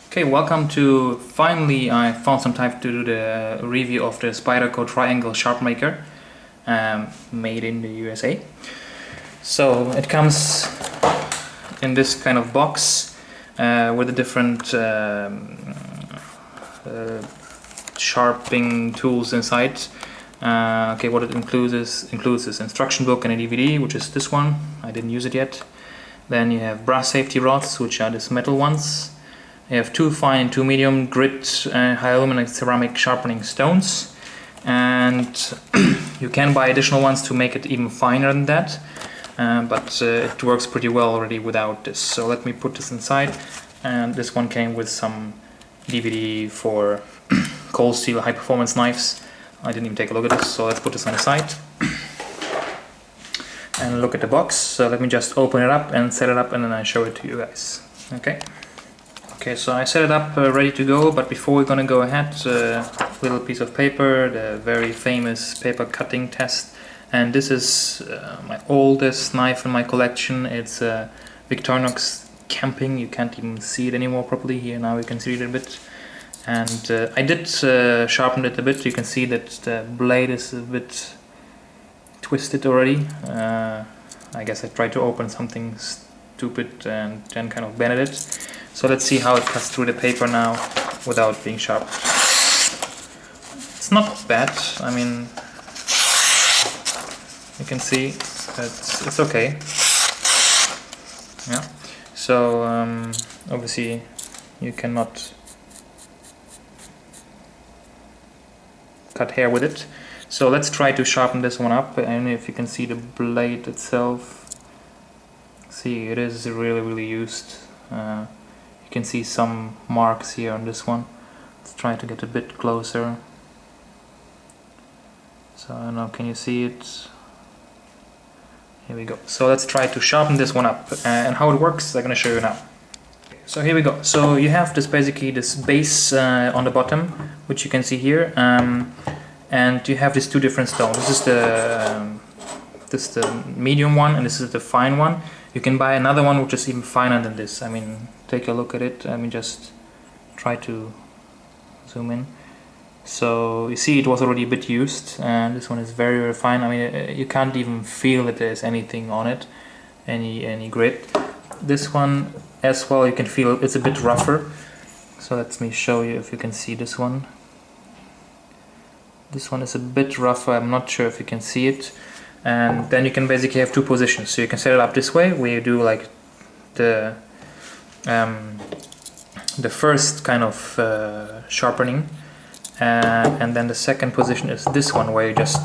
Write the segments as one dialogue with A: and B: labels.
A: Okay, welcome to, finally I found some time to do the review of the Spyderco Triangle Sharpmaker, made in the USA. So it comes in this kind of box with the different sharpening tools inside. Okay, what it includes this instruction book and a DVD, which is this one. I didn't use it yet. Then you have brass safety rods, which are these metal ones. You have 2 fine and 2 medium grit high aluminum ceramic sharpening stones, and you can buy additional ones to make it even finer than that, but it works pretty well already without this. So let me put this inside, and this one came with some DVD for cold steel high performance knives. I didn't even take a look at this, so let's put this on the side and look at the box. So let me just open it up and set it up, and then I show it to you guys. Okay, so I set it up ready to go, but before we're gonna go ahead, little piece of paper, the very famous paper cutting test. And this is my oldest knife in my collection. It's a Victorinox camping. You can't even see it anymore properly. Here now you can see it a bit. And I did sharpen it a bit. You can see that the blade is a bit twisted already. I guess I tried to open something stupid and then kind of bended it. So let's see how it cuts through the paper now without being sharp. It's not bad. I mean, you can see it's okay. Yeah. So obviously you cannot cut hair with it. So let's try to sharpen this one up. I don't know if you can see the blade itself. See, it is really used. You can see some marks here on this one. Let's try to get a bit closer. So I don't know, can you see it? Here we go. So let's try to sharpen this one up, and how it works I'm going to show you now. So here we go. So you have this base on the bottom, which you can see here, and you have these 2 different stones. This is the medium one, and this is the fine one. You can buy another one which is even finer than this. I mean, take a look at it. I mean, just try to zoom in. So you see it was already a bit used, and this one is very fine. I mean, you can't even feel that there's anything on it, any grit. This one as well, you can feel it's a bit rougher. So let me show you if you can see this one. This one is a bit rougher. I'm not sure if you can see it. And then you can basically have 2 positions. So you can set it up this way, where you do like the first kind of sharpening, and then the second position is this one, where you just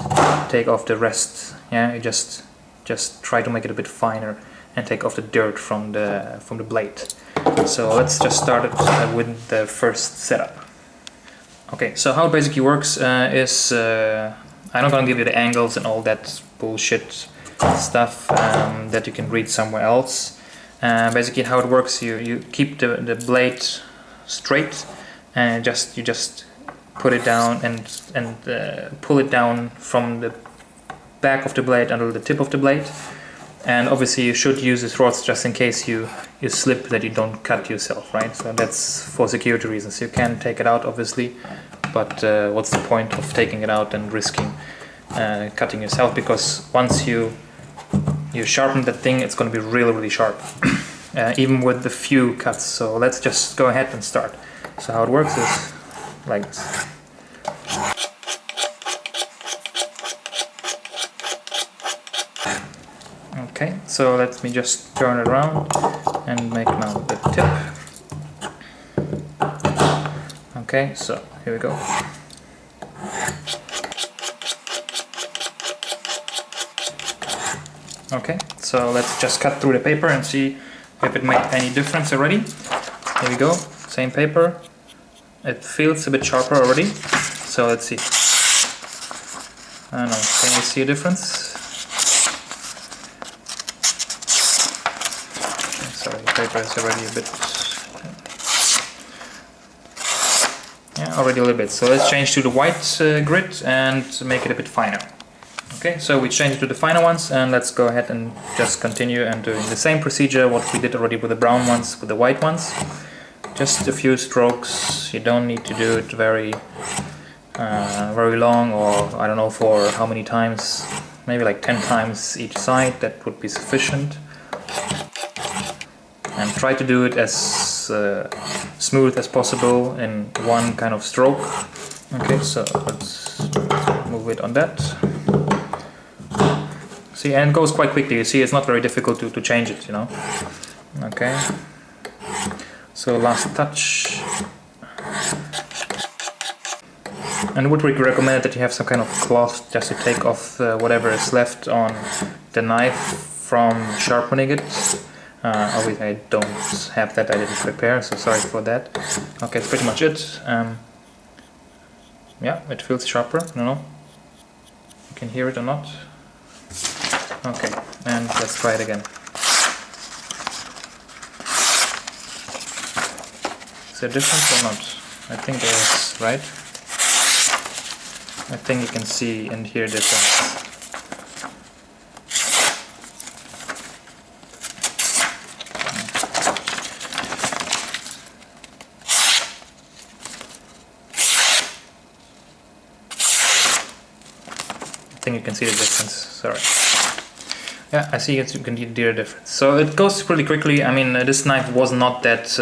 A: take off the rest. Yeah, you just try to make it a bit finer and take off the dirt from the blade. So let's just start it with the first setup. Okay, so how it basically works is I'm not going to give you the angles and all that bullshit stuff that you can read somewhere else. Basically how it works, you keep the blade straight, and you just put it down and pull it down from the back of the blade until the tip of the blade. And obviously you should use these rods just in case you slip, that you don't cut yourself, right? So that's for security reasons. You can take it out obviously, but what's the point of taking it out and risking cutting yourself, because once you sharpen that thing, it's going to be really sharp, even with the few cuts. So let's just go ahead and start. So how it works is like this. Okay, so let me just turn it around and make now the tip. Okay, so here we go. Okay, so let's just cut through the paper and see if it made any difference already. Here we go, same paper. It feels a bit sharper already, so let's see. I don't know, can you see a difference? Sorry, the paper is already a bit... yeah, already a little bit. So let's change to the white grit and make it a bit finer. Okay, so we changed to the finer ones, and let's go ahead and just continue and doing the same procedure what we did already with the brown ones, with the white ones. just a few strokes. You don't need to do it very long, or I don't know for how many times, maybe like 10 times each side, that would be sufficient. And try to do it as smooth as possible in one kind of stroke. Okay, so let's move it on that. See, and it goes quite quickly. You see, it's not very difficult to change it, you know. Okay, so last touch. And would recommend that you have some kind of cloth just to take off whatever is left on the knife from sharpening it. Obviously I don't have that, I didn't prepare, so sorry for that. Okay, that's pretty much it. Yeah, it feels sharper, I don't know. You can hear it or not. Okay, and let's try it again. Is there a difference or not? I think there is, right? I think you can see and hear difference. I think you can see the difference, sorry. Yeah, I see it, you can hear the difference. So it goes pretty quickly. I mean, this knife was not that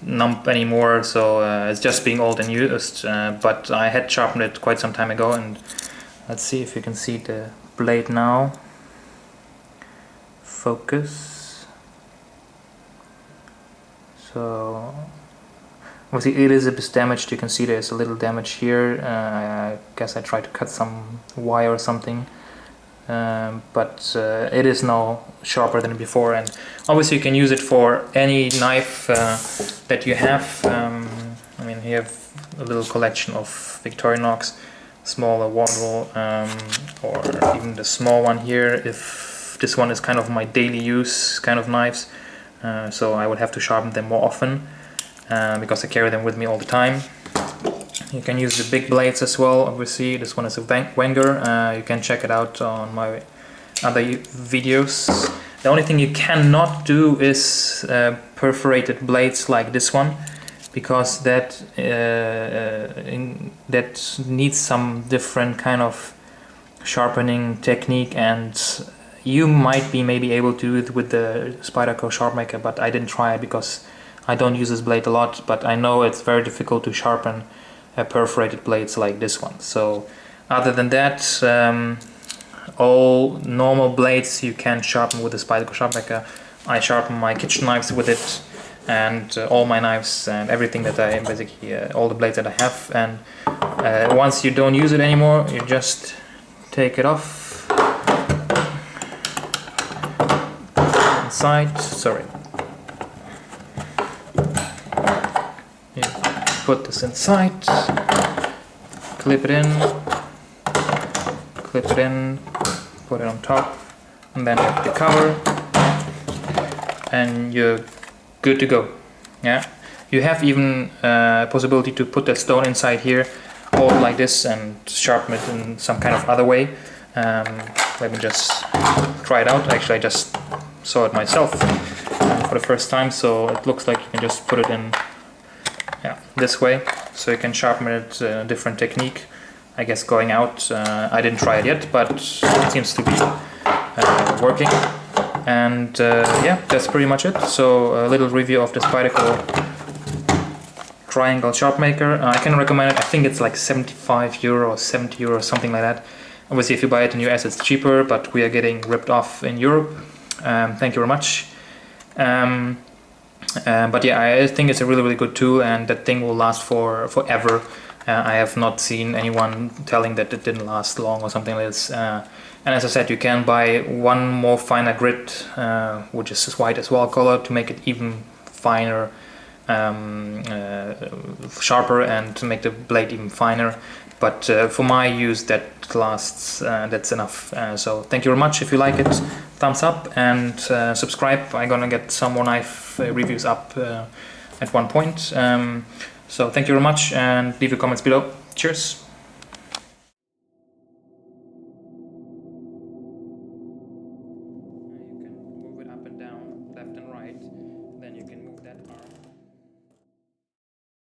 A: numb anymore, so it's just being old and used, but I had sharpened it quite some time ago, and let's see if you can see the blade now. Focus. So obviously it is a bit damaged. You can see there's a little damage here. I guess I tried to cut some wire or something, but it is now sharper than before, and obviously you can use it for any knife that you have. I mean, you have a little collection of Victorinox, smaller model, or even the small one here. If this one is kind of my daily use kind of knives, so I would have to sharpen them more often because I carry them with me all the time. You can use the big blades as well. Obviously, this one is a Wenger. You can check it out on my other videos. The only thing you cannot do is perforated blades like this one, because that that needs some different kind of sharpening technique, and you might be maybe able to do it with the Spyderco Sharpmaker, but I didn't try it because I don't use this blade a lot, but I know it's very difficult to sharpen perforated blades like this one. So other than that, all normal blades you can sharpen with the Spyderco Sharpmaker. I sharpen my kitchen knives with it, and all my knives and everything that I basically all the blades that I have. And once you don't use it anymore, you just take it off inside. Sorry. You put this inside, clip it in, put it on top, and then you have the cover, and you're good to go. Yeah, you have even possibility to put the stone inside here, hold it like this, and sharpen it in some kind of other way. Let me just try it out. Actually, I just saw it myself for the first time, so it looks like you can just put it in, yeah, this way, so you can sharpen it in a different technique. I guess going out, I didn't try it yet, but it seems to be working. And yeah, that's pretty much it. So a little review of the Spyderco triangle Sharpmaker. I can recommend it. I think it's like 75 euro or 70 euro, something like that. Obviously if you buy it in the US it's cheaper, but we are getting ripped off in Europe. Thank you very much. But yeah, I think it's a really good tool, and that thing will last forever. I have not seen anyone telling that it didn't last long or something like this. And as I said, you can buy one more finer grit, which is white as well color, to make it even finer, sharper, and to make the blade even finer. But for my use, that lasts, that's enough. So thank you very much. If you like it, thumbs up, and subscribe. I'm gonna get some more knife reviews up at one point. So thank you very much, and leave your comments below. Cheers!